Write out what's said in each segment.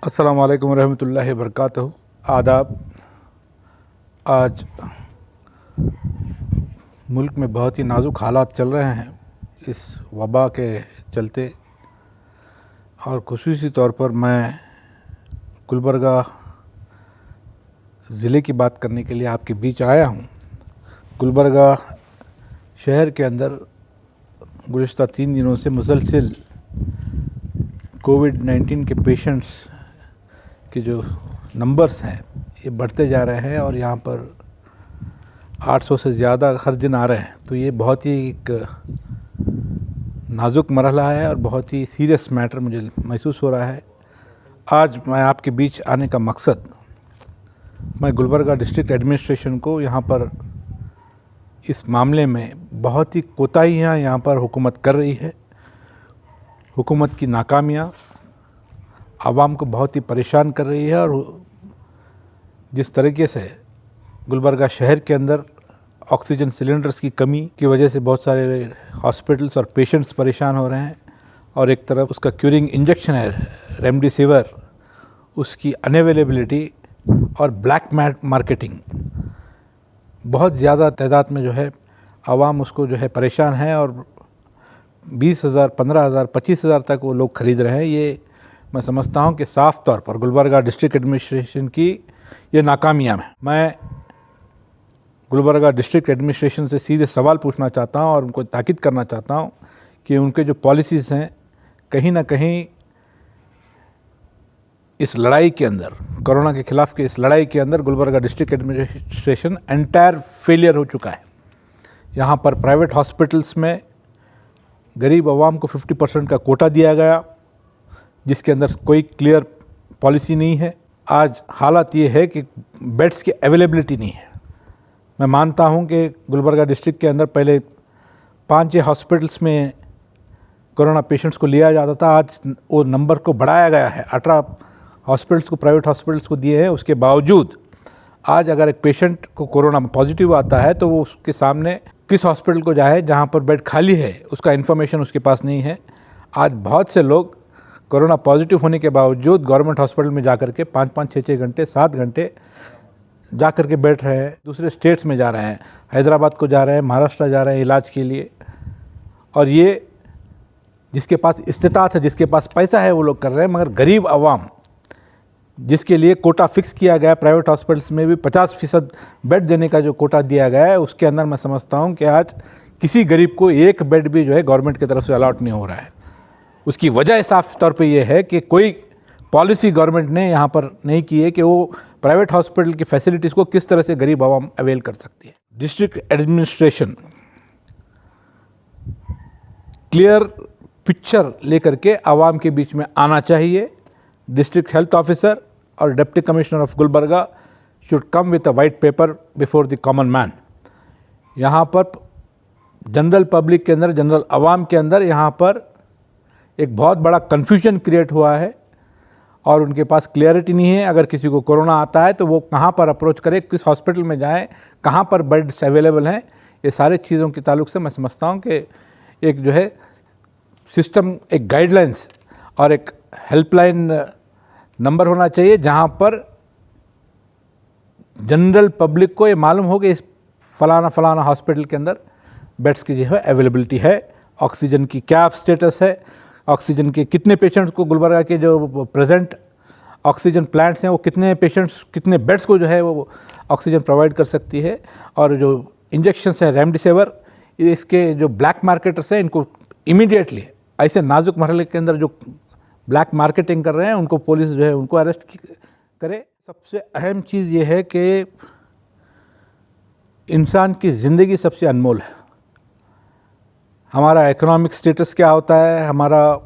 अस्सलाम वालेकुम रहमतुल्लाहि वबरकातुहू। आदाब। आज मुल्क में बहुत ही नाजुक हालात चल रहे हैं इस वबा के चलते, और ख़ुसूसी तौर पर मैं गुलबर्गा ज़िले की बात करने के लिए आपके बीच आया हूँ। गुलबर्गा शहर के अंदर गुज़िश्ता 3 दिनों से मुसलसल कोविड-19 के पेशेंट्स के जो नंबर्स हैं ये बढ़ते जा रहे हैं और यहाँ पर 800 से ज़्यादा हर दिन आ रहे हैं। तो ये बहुत ही एक नाजुक मरहला है और बहुत ही सीरियस मैटर मुझे महसूस हो रहा है। आज मैं आपके बीच आने का मकसद, मैं गुलबर्गा डिस्ट्रिक्ट एडमिनिस्ट्रेशन को यहाँ पर इस मामले में बहुत ही कोताहियाँ यहाँ पर हुकूमत कर रही है। हुकूमत की नाकामियाँ आवाम को बहुत ही परेशान कर रही है, और जिस तरीके से गुलबर्गा शहर के अंदर ऑक्सीजन सिलेंडर्स की कमी की वजह से बहुत सारे हॉस्पिटल्स और पेशेंट्स परेशान हो रहे हैं, और एक तरफ उसका क्यूरिंग इंजेक्शन है रेमडेसिविर, उसकी अनअवेलेबिलिटी और ब्लैक मार्केटिंग बहुत ज़्यादा तादाद में जो है आवाम उसको जो है परेशान है, और 20,000, 15,000, 25,000 तक वो लोग ख़रीद रहे हैं। ये मैं समझता हूँ कि साफ़ तौर पर गुलबर्गा डिस्ट्रिक्ट एडमिनिस्ट्रेशन की ये नाकामियाँ हैं। मैं गुलबर्गा डिस्ट्रिक्ट एडमिनिस्ट्रेशन से सीधे सवाल पूछना चाहता हूँ और उनको ताकीद करना चाहता हूँ कि उनके जो पॉलिसीज़ हैं कहीं ना कहीं इस लड़ाई के अंदर, कोरोना के ख़िलाफ़ के इस लड़ाई के अंदर Gulbarga district administration entire failure हो चुका है। यहाँ पर प्राइवेट हॉस्पिटल्स में गरीब आवाम को 50% का कोटा दिया गया, जिसके अंदर कोई क्लियर पॉलिसी नहीं है। आज हालत ये है कि बेड्स की अवेलेबिलिटी नहीं है। मैं मानता हूँ कि गुलबर्गा डिस्ट्रिक्ट के अंदर पहले 5-6 हॉस्पिटल्स में कोरोना पेशेंट्स को लिया जाता था, आज वो नंबर को बढ़ाया गया है। 18 हॉस्पिटल्स को, प्राइवेट हॉस्पिटल्स को दिए हैं। उसके बावजूद आज अगर एक पेशेंट को कोरोना पॉजिटिव आता है तो वो उसके सामने किस हॉस्पिटल को जाए जहाँ पर बेड खाली है, उसका इन्फॉर्मेशन उसके पास नहीं है। आज बहुत से लोग कोरोना पॉजिटिव होने के बावजूद गवर्नमेंट हॉस्पिटल में जाकर के 5-5, 6-6 घंटे, 7 घंटे जा कर के बैठ रहे हैं। दूसरे स्टेट्स में जा रहे हैं, हैदराबाद को जा रहे हैं, महाराष्ट्र जा रहे हैं इलाज के लिए। और ये जिसके पास इस्तिताअत है, जिसके पास पैसा है, वो लोग कर रहे हैं। मगर गरीब आवाम जिसके लिए कोटा फिक्स किया गया, प्राइवेट हॉस्पिटल्स में भी 50% बेड देने का जो कोटा दिया गया है, उसके अंदर मैं समझता हूँ कि आज किसी गरीब को एक बेड भी जो है गवर्नमेंट की तरफ से अलॉट नहीं हो रहा है। उसकी वजह साफ तौर पे ये है कि कोई पॉलिसी गवर्नमेंट ने यहाँ पर नहीं की है कि वो प्राइवेट हॉस्पिटल की फैसिलिटीज़ को किस तरह से गरीब आवाम अवेल कर सकती है। डिस्ट्रिक्ट एडमिनिस्ट्रेशन क्लियर पिक्चर लेकर के आवाम के बीच में आना चाहिए। डिस्ट्रिक्ट हेल्थ ऑफिसर और deputy commissioner of Gulbarga should come with a white paper before the common man. यहाँ पर जनरल पब्लिक के अंदर, जनरल आवाम के अंदर यहाँ पर एक बहुत बड़ा कन्फ्यूजन क्रिएट हुआ है और उनके पास क्लियरिटी नहीं है। अगर किसी को कोरोना आता है तो वो कहाँ पर अप्रोच करे, किस हॉस्पिटल में जाए, कहाँ पर बेड्स अवेलेबल हैं, ये सारे चीज़ों के ताल्लुक से मैं समझता हूँ कि एक जो है सिस्टम, एक गाइडलाइंस और एक हेल्पलाइन नंबर होना चाहिए, जहाँ पर जनरल पब्लिक को ये मालूम हो कि इस फलाना हॉस्पिटल के अंदर बेड्स की जो है अवेलेबिलिटी है, ऑक्सीजन की क्या स्टेटस है, ऑक्सीजन के कितने पेशेंट्स को, गुलबर्गा के जो प्रेजेंट ऑक्सीजन प्लांट्स हैं वो कितने पेशेंट्स, कितने बेड्स को जो है वो ऑक्सीजन प्रोवाइड कर सकती है। और जो इंजेक्शन्स हैं रेमडेसिविर, इसके जो ब्लैक मार्केटर्स हैं इनको इमीडिएटली ऐसे नाजुक मरहले के अंदर जो ब्लैक मार्केटिंग कर रहे हैं उनको पुलिस जो है उनको अरेस्ट करे। सबसे अहम चीज़ ये है कि इंसान की ज़िंदगी सबसे अनमोल है। हमारा इकोनॉमिक स्टेटस क्या होता है, हमारा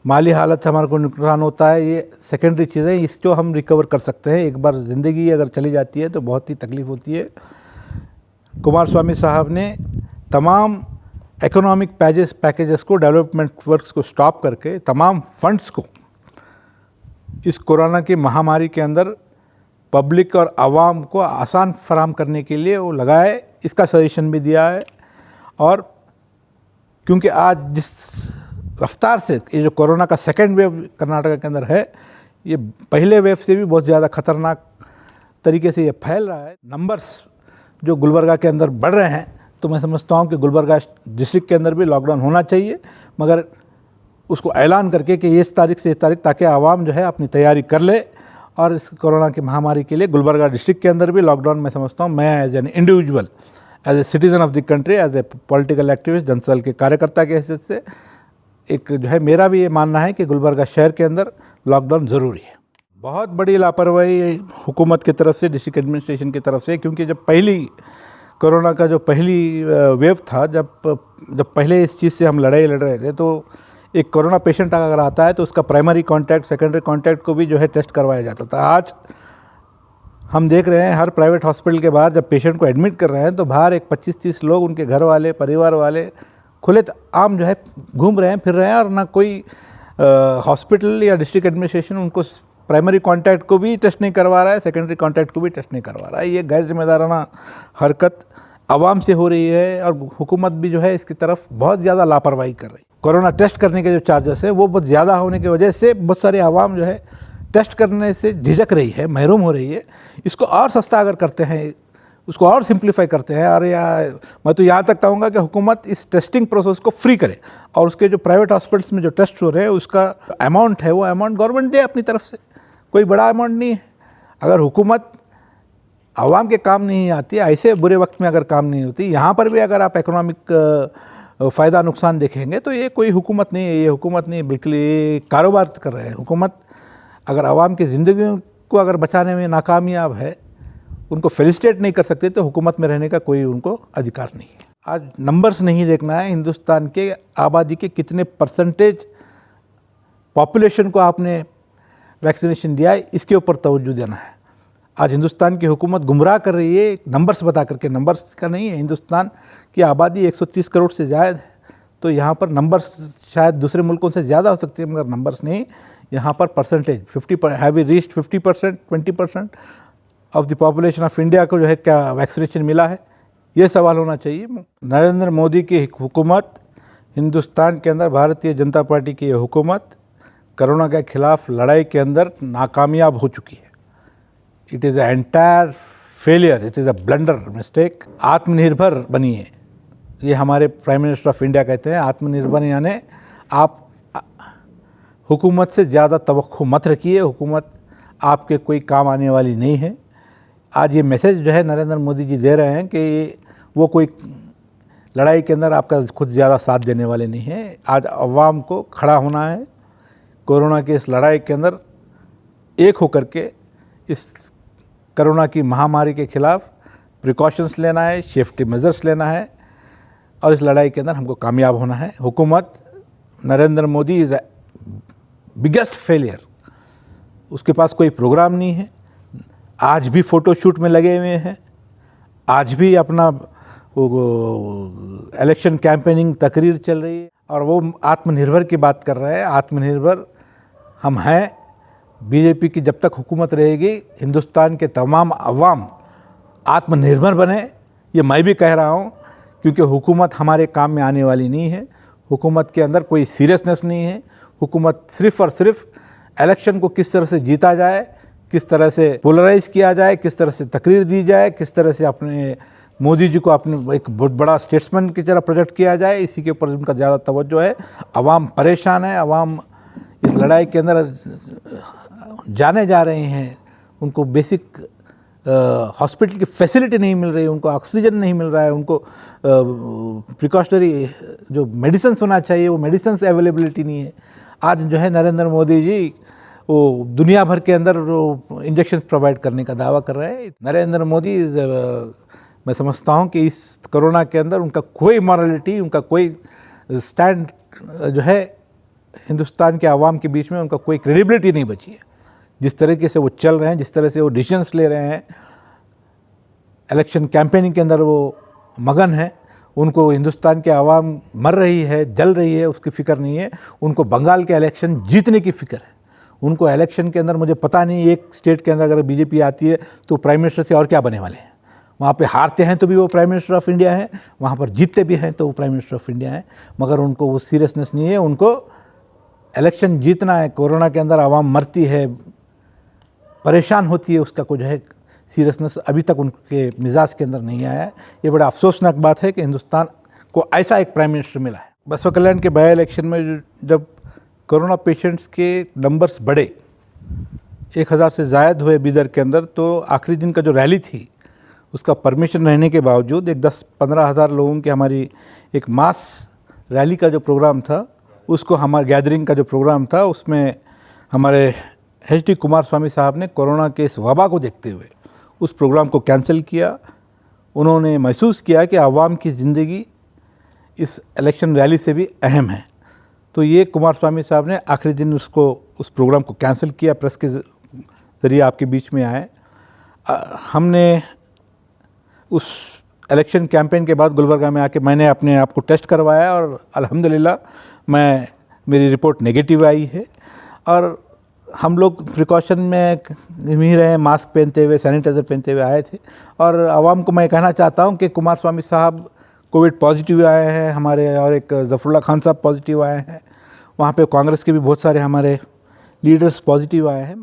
माली हालत, हमारे को नुकसान होता है, ये सेकेंडरी चीज़ें, इसको हम रिकवर कर सकते हैं। एक बार ज़िंदगी अगर चली जाती है तो बहुत ही तकलीफ़ होती है। कुमार स्वामी साहब ने तमाम इकोनॉमिक पैकेजेस को, डेवलपमेंट वर्क्स को स्टॉप करके तमाम फंड्स को इस कोरोना की महामारी के अंदर पब्लिक और आवाम को आसान फराहम करने के लिए वो लगाए। इसका सजेशन भी दिया है। और क्योंकि आज जिस रफ्तार से ये जो कोरोना का सेकेंड वेव कर्नाटक के अंदर है, ये पहले वेव से भी बहुत ज़्यादा खतरनाक तरीके से ये फैल रहा है। नंबर्स जो गुलबर्गा के अंदर बढ़ रहे हैं, तो मैं समझता हूँ कि गुलबर्गा डिस्ट्रिक्ट के अंदर भी लॉकडाउन होना चाहिए, मगर उसको ऐलान करके कि इस तारीख से इस तारीख, ताकि आवाम जो है अपनी तैयारी कर ले और इस कोरोना की महामारी के लिए गुलबर्गा डिस्ट्रिक्ट के अंदर भी लॉकडाउन मैं समझता हूँ, मैं as an individual, as a citizen of the country, as a political activist, Jansangh के कार्यकर्ता के हैसियत से एक जो है मेरा भी ये मानना है कि गुलबर्गा शहर के अंदर लॉकडाउन ज़रूरी है। बहुत बड़ी लापरवाही हुकूमत की तरफ से, डिस्ट्रिक्ट एडमिनिस्ट्रेशन की तरफ से, क्योंकि जब पहली कोरोना का जो पहली वेव था, जब पहले इस चीज़ से हम लड़ाई लड़ रहे थे, तो एक कोरोना पेशेंट अगर आता है तो उसका प्राइमरी कांटेक्ट, सेकेंडरी कांटेक्ट को भी जो है टेस्ट करवाया जाता था। आज हम देख रहे हैं हर प्राइवेट हॉस्पिटल के बाहर जब पेशेंट को एडमिट कर रहे हैं तो बाहर एक 25-30 लोग, उनके घर वाले, परिवार वाले खुले आम जो है घूम रहे हैं, फिर रहे हैं, और ना कोई हॉस्पिटल या डिस्ट्रिक्ट एडमिनिस्ट्रेशन उनको प्राइमरी कांटेक्ट को भी टेस्ट नहीं करवा रहा है, सेकेंडरी कांटेक्ट को भी टेस्ट नहीं करवा रहा है। ये गैर जिम्मेदाराना हरकत आवाम से हो रही है और हुकूमत भी जो है इसकी तरफ बहुत ज़्यादा लापरवाही कर रही है। कोरोना टेस्ट करने के जो चार्जेस है वो बहुत ज़्यादा होने की वजह से बहुत सारे आवाम जो है टेस्ट करने से झिझक रही है, महरूम हो रही है। इसको और सस्ता अगर करते हैं, उसको और सिंप्लीफाई करते हैं, और या मैं तो यहाँ तक कहूँगा कि हुकूमत इस टेस्टिंग प्रोसेस को फ्री करे, और उसके जो प्राइवेट हॉस्पिटल्स में जो टेस्ट हो रहे हैं उसका अमाउंट है वो अमाउंट गवर्नमेंट दे अपनी तरफ से, कोई बड़ा अमाउंट नहीं है। अगर हुकूमत आवाम के काम नहीं आती, ऐसे बुरे वक्त में अगर काम नहीं होती, यहाँ पर भी अगर आप इकोनॉमिक फ़ायदा नुकसान देखेंगे तो ये कोई हुकूमत नहीं है, ये हुकूमत नहीं, बिल्कुल ये कारोबार कर रहे हैं। हुकूमत अगर आवाम की ज़िंदगी को अगर बचाने में नाकामयाब है, उनको फेलिसिटेट नहीं कर सकते, तो हुकूमत में रहने का कोई उनको अधिकार नहीं है। आज नंबर्स नहीं देखना है, हिंदुस्तान के आबादी के कितने परसेंटेज पॉपुलेशन को आपने वैक्सीनेशन दिया है, इसके ऊपर तवज्जो देना है। आज हिंदुस्तान की हुकूमत गुमराह कर रही है नंबर्स बता करके, नंबर्स का नहीं है। हिंदुस्तान की आबादी 130 करोड़ से ज़्यादा है, तो यहाँ पर नंबर्स शायद दूसरे मुल्कों से ज़्यादा हो सकती है, मगर नंबर्स नहीं। यहाँ पर percentage 50% have we reached 50%, 20% of the population of India को जो है क्या वैक्सीनेशन मिला है, ये सवाल होना चाहिए। नरेंद्र मोदी की हुकूमत, हिंदुस्तान के अंदर भारतीय जनता पार्टी की हुकूमत कोरोना के खिलाफ लड़ाई के अंदर नाकामयाब हो चुकी है। It is a entire failure, it is a blunder mistake. आत्मनिर्भर बनिए, ये हमारे प्राइम मिनिस्टर ऑफ इंडिया कहते हैं। आत्मनिर्भर यानी आप हुकूमत से ज़्यादा तवक्को मत रखिए, हुकूमत आपके कोई काम आने वाली नहीं है। आज ये मैसेज जो है नरेंद्र मोदी जी दे रहे हैं कि वो कोई लड़ाई के अंदर आपका खुद ज़्यादा साथ देने वाले नहीं हैं। आज अवाम को खड़ा होना है, कोरोना की इस लड़ाई के अंदर एक होकर के इस कोरोना की महामारी के खिलाफ प्रिकॉशंस लेना है, सेफ्टी मेजर्स लेना है, और इस लड़ाई के अंदर हमको कामयाब होना है। हुकूमत Narendra Modi is a biggest failure, उसके पास कोई प्रोग्राम नहीं है। आज भी फ़ोटो शूट में लगे हुए हैं, आज भी अपना वो इलेक्शन कैंपेनिंग तकरीर चल रही है, और वो आत्मनिर्भर की बात कर रहे हैं। आत्मनिर्भर हम हैं। बीजेपी की जब तक हुकूमत रहेगी, हिंदुस्तान के तमाम अवाम आत्मनिर्भर बने, ये मैं भी कह रहा हूँ, क्योंकि हुकूमत हमारे काम में आने वाली नहीं है। हुकूमत के अंदर कोई सीरियसनेस नहीं है। हुकूमत सिर्फ़ और सिर्फ इलेक्शन को किस तरह से जीता जाए, किस तरह से पोलराइज किया जाए, किस तरह से तकरीर दी जाए, किस तरह से अपने मोदी जी को अपने एक बहुत बड़ा स्टेट्समैन की तरह प्रोजेक्ट किया जाए, इसी के ऊपर उनका ज़्यादा तवज्जो है। अवाम परेशान है, अवाम इस लड़ाई के अंदर जाने जा रहे हैं। उनको बेसिक हॉस्पिटल की फैसिलिटी नहीं मिल रही, उनको ऑक्सीजन नहीं मिल रहा है, उनको प्रिकॉशनरी जो मेडिसिन होना चाहिए वो मेडिसिन अवेलेबिलिटी नहीं है। आज जो है नरेंद्र मोदी जी वो दुनिया भर के अंदर वो इंजेक्शन प्रोवाइड करने का दावा कर रहे हैं। नरेंद्र मोदी मैं समझता हूँ कि इस कोरोना के अंदर उनका कोई मॉरलिटी, उनका कोई स्टैंड जो है हिंदुस्तान के आवाम के बीच में उनका कोई क्रेडिबिलिटी नहीं बची है। जिस तरीके से वो चल रहे हैं, जिस तरह से वो डिसीजंस ले रहे हैं, इलेक्शन कैंपेनिंग के अंदर वो मगन है, उनको हिंदुस्तान के आवाम मर रही है, जल रही है, उसकी फ़िक्र नहीं है। उनको बंगाल के इलेक्शन जीतने की फ़िक्र है। उनको इलेक्शन के अंदर मुझे पता नहीं, एक स्टेट के अंदर अगर बीजेपी आती है तो प्राइम मिनिस्टर से और क्या बने वाले हैं। वहाँ पे हारते हैं तो भी वो प्राइम मिनिस्टर ऑफ इंडिया है, वहाँ पर जीतते भी हैं तो वो प्राइम मिनिस्टर ऑफ इंडिया है, मगर उनको वो सीरियसनेस नहीं है। उनको इलेक्शन जीतना है, कोरोना के अंदर आवाम मरती है, परेशान होती है, उसका कुछ है सीरियसनेस अभी तक उनके मिजाज के अंदर नहीं आया है। ये बड़ा अफसोसनाक बात है कि हिंदुस्तान को ऐसा एक प्राइम मिनिस्टर मिला है। बसवा कल्याण के बाई इलेक्शन में जब कोरोना पेशेंट्स के नंबर्स बढ़े, 1000 से ज़ायद हुए बीदर के अंदर, तो आखिरी दिन का जो रैली थी उसका परमिशन रहने के बावजूद एक 10-15 हज़ार लोगों की हमारी एक मास रैली का जो प्रोग्राम था, उसको हमारे गैदरिंग का जो प्रोग्राम था, उसमें हमारे HD कुमारस्वामी साहब ने कोरोना के इस वबा को देखते हुए उस प्रोग्राम को कैंसिल किया। उन्होंने महसूस किया कि आवाम की ज़िंदगी इस इलेक्शन रैली से भी अहम है, तो ये कुमारस्वामी साहब ने आखिरी दिन उस प्रोग्राम को कैंसिल किया। प्रेस के ज़रिए आपके बीच में आए। हमने उस इलेक्शन कैंपेन के बाद गुलबर्गा में आके मैंने अपने आप को टेस्ट करवाया और अल्हम्दुलिल्लाह मेरी रिपोर्ट नेगेटिव आई है। और हम लोग प्रिकॉशन में ही रहे, मास्क पहनते हुए, सैनिटाइज़र पहनते हुए आए थे। और आवाम को मैं कहना चाहता हूं कि कुमारस्वामी साहब कोविड पॉजिटिव आए हैं हमारे, और एक ज़फ़रुल्लाह खान साहब पॉजिटिव आए हैं। वहाँ पे कांग्रेस के भी बहुत सारे हमारे लीडर्स पॉजिटिव आए हैं।